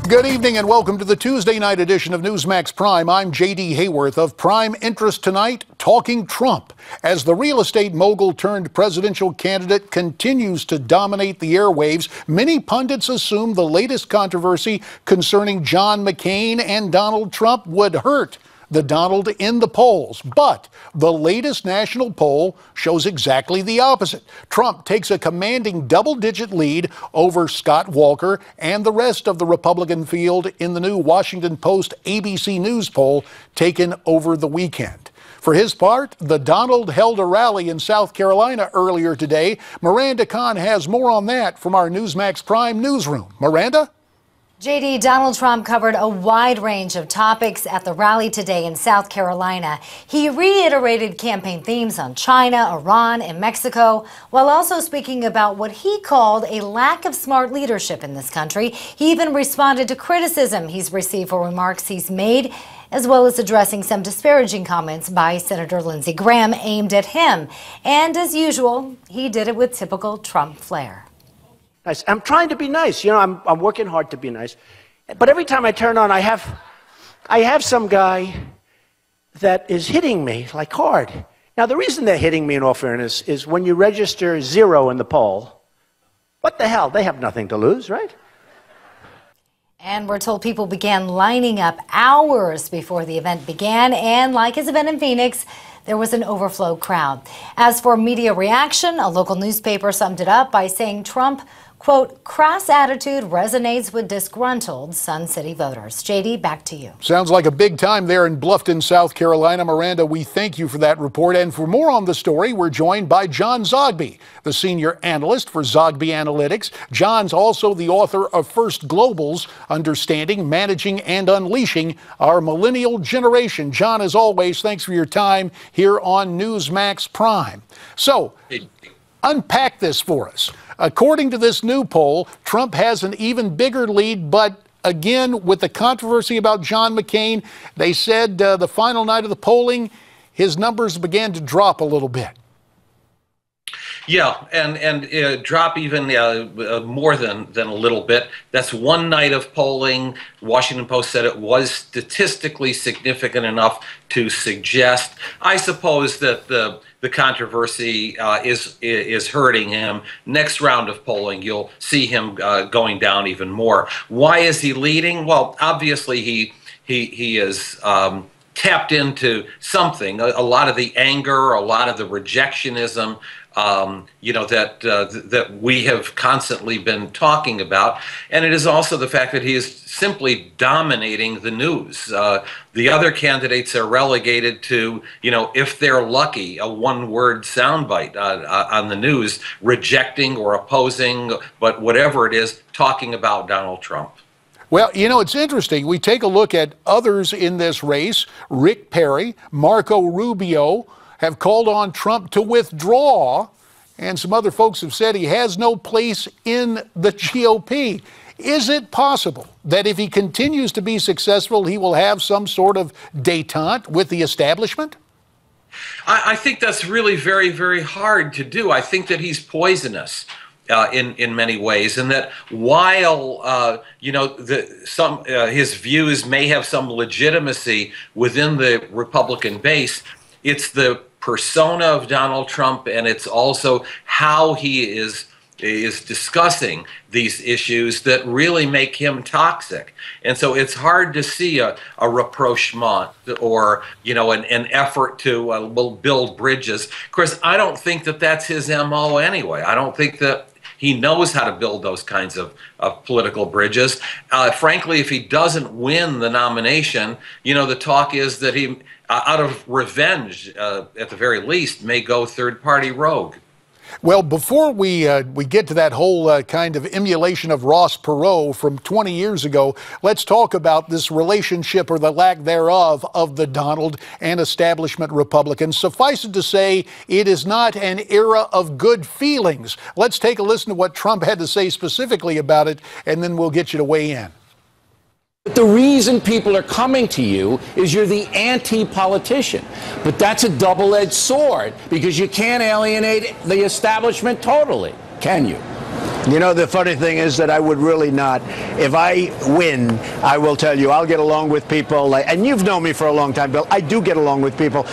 Good evening and welcome to the Tuesday night edition of Newsmax Prime. I'm J.D. Hayworth. Of prime interest tonight, talking Trump. As the real estate mogul turned presidential candidate continues to dominate the airwaves, many pundits assume the latest controversy concerning John McCain and Donald Trump would hurt the Donald in the polls. But the latest national poll shows exactly the opposite. Trump takes a commanding double-digit lead over Scott Walker and the rest of the Republican field in the new Washington Post ABC News poll taken over the weekend. For his part, the Donald held a rally in South Carolina earlier today. Miranda Kahn has more on that from our Newsmax Prime newsroom. Miranda? JD, Donald Trump covered a wide range of topics at the rally today in South Carolina. He reiterated campaign themes on China, Iran, and Mexico, while also speaking about what he called a lack of smart leadership in this country. He even responded to criticism he's received for remarks he's made, as well as addressing some disparaging comments by Senator Lindsey Graham aimed at him. And as usual, he did it with typical Trump flair. Nice. I'm trying to be nice. You know, I'm working hard to be nice. But every time I turn on, I have some guy that is hitting me, like, hard. Now, the reason they're hitting me, in all fairness, is when you register 0 in the poll, what the hell? They have nothing to lose, right? And we're told people began lining up hours before the event began. And like his event in Phoenix, there was an overflow crowd. As for media reaction, a local newspaper summed it up by saying Trump, quote, crass attitude resonates with disgruntled Sun City voters. JD, back to you. Sounds like a big time there in Bluffton, South Carolina. Miranda, we thank you for that report. And for more on the story, we're joined by John Zogby, the senior analyst for Zogby Analytics. John's also the author of First Global's Understanding, Managing, and Unleashing Our Millennial Generation. John, as always, thanks for your time here on Newsmax Prime. So, unpack this for us. According to this new poll, Trump has an even bigger lead, but again, with the controversy about John McCain, they said the final night of the polling, his numbers began to drop a little bit. Yeah, and drop even more than a little bit. That's one night of polling. Washington Post said it was statistically significant enough to suggest. I suppose that the controversy is hurting him. Next round of polling, you'll see him going down even more. Why is he leading? Well, obviously he is tapped into something. A lot of the anger, a lot of the rejectionism, that we have constantly been talking about. And it is also the fact that he is simply dominating the news. The other candidates are relegated to, if they're lucky, a one-word soundbite on the news, rejecting or opposing, but whatever it is, talking about Donald Trump. Well, it's interesting. We take a look at others in this race. Rick Perry, Marco Rubio have called on Trump to withdraw, and some other folks have said he has no place in the GOP. Is it possible that if he continues to be successful, he will have some sort of détente with the establishment? I think that's really very, very hard to do. I think that he's poisonous in many ways, and that while his views may have some legitimacy within the Republican base, it's the persona of Donald Trump, and it's also how he is discussing these issues that really make him toxic. And so it's hard to see a rapprochement or an effort to build bridges. Of course, I don't think that that's his MO anyway. I don't think that he knows how to build those kinds of political bridges. Frankly, if he doesn't win the nomination, the talk is that he, out of revenge, at the very least, may go third-party rogue. Well, before we get to that whole kind of emulation of Ross Perot from 20 years ago, let's talk about this relationship, or the lack thereof, of the Donald and establishment Republicans. Suffice it to say, it is not an era of good feelings. Let's take a listen to what Trump had to say specifically about it, and then we'll get you to weigh in. The reason people are coming to you is you're the anti-politician. But that's a double-edged sword, because you can't alienate the establishment totally, can you? You know, the funny thing is that I would really not. If I win, I will tell you, I'll get along with people. And you've known me for a long time, Bill. I do get along with people.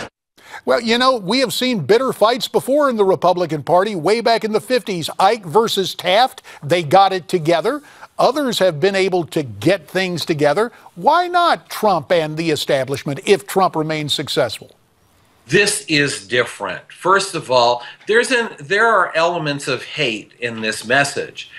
Well, you know, we have seen bitter fights before in the Republican Party. Way back in the 50s, Ike versus Taft, they got it together. Others have been able to get things together. Why not Trump and the establishment if Trump remains successful? This is different. First of all, there are elements of hate in this message.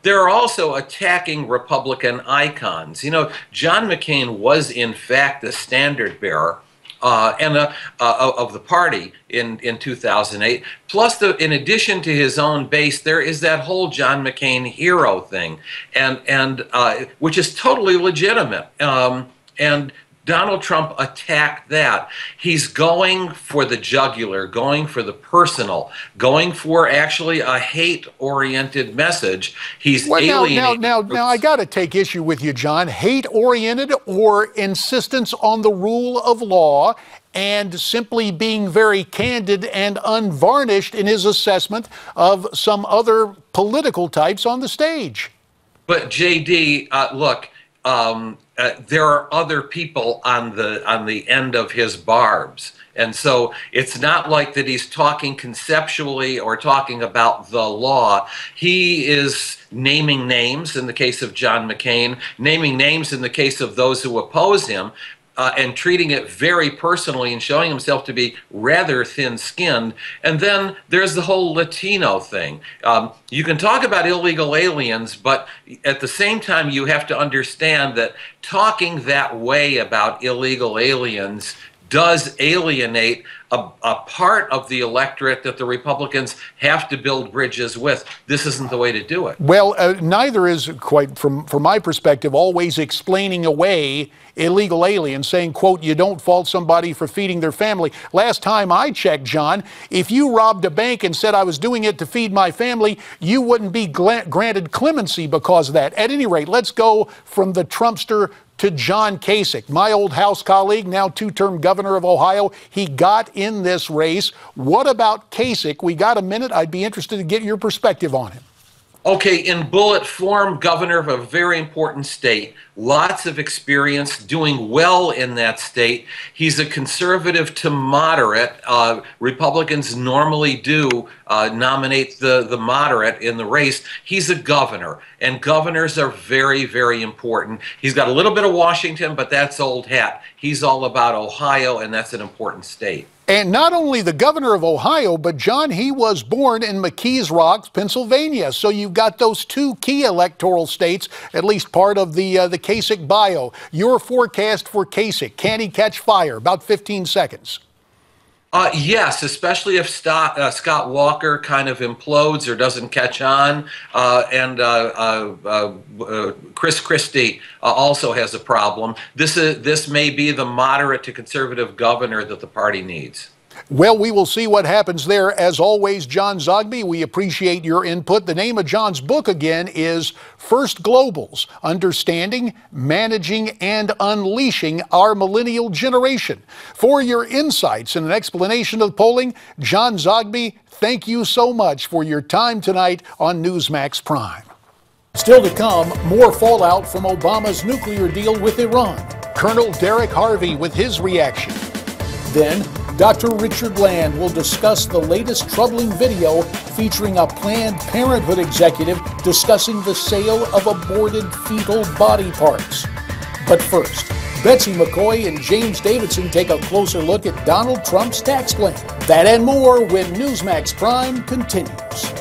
There are also attacking Republican icons. You know, John McCain was in fact the standard bearer of the party in 2008. Plus, in addition to his own base, there is that whole John McCain hero thing, and which is totally legitimate. And Donald Trump attacked that. He's going for the jugular, going for the personal, going for actually a hate-oriented message. He's alienating. Now, I got to take issue with you, John. Hate-oriented or insistence on the rule of law and simply being very candid and unvarnished in his assessment of some other political types on the stage. But, J.D., look, there are other people on the end of his barbs. And so it's not like that he's talking conceptually or talking about the law. He is naming names in the case of John McCain, naming names in the case of those who oppose him, and treating it very personally and showing himself to be rather thin-skinned. And then there's the whole Latino thing. You can talk about illegal aliens, but at the same time you have to understand that talking that way about illegal aliens does alienate a part of the electorate that the Republicans have to build bridges with. This isn't the way to do it. Well, neither is, quite from my perspective, always explaining away illegal aliens, saying, quote, you don't fault somebody for feeding their family. Last time I checked, John, if you robbed a bank and said I was doing it to feed my family, you wouldn't be granted clemency because of that. At any rate, let's go from the Trumpster to John Kasich, my old House colleague, now two-term governor of Ohio. He got in this race. What about Kasich? We got a minute. I'd be interested to get your perspective on him. Okay, in bullet form, governor of a very important state, lots of experience, doing well in that state. He's a conservative to moderate. Republicans normally do nominate the moderate in the race. He's a governor, and governors are very, very important. He's got a little bit of Washington, but that's old hat. He's all about Ohio, and that's an important state. And not only the governor of Ohio, but John, he was born in McKees Rocks, Pennsylvania. So you've got those two key electoral states, at least part of the Kasich bio. Your forecast for Kasich, can he catch fire? About 15 seconds. Yes, especially if Scott Walker kind of implodes or doesn't catch on, and Chris Christie also has a problem. This may be the moderate to conservative governor that the party needs. Well, we will see what happens there. As always, John Zogby, we appreciate your input. The name of John's book, again, is First Globals, Understanding, Managing, and Unleashing Our Millennial Generation. For your insights and an explanation of the polling, John Zogby, thank you so much for your time tonight on Newsmax Prime. Still to come, more fallout from Obama's nuclear deal with Iran. Colonel Derek Harvey with his reaction. Then, Dr. Richard Land will discuss the latest troubling video featuring a Planned Parenthood executive discussing the sale of aborted fetal body parts. But first, Betsy McCoy and James Davidson take a closer look at Donald Trump's tax plan. That and more when Newsmax Prime continues.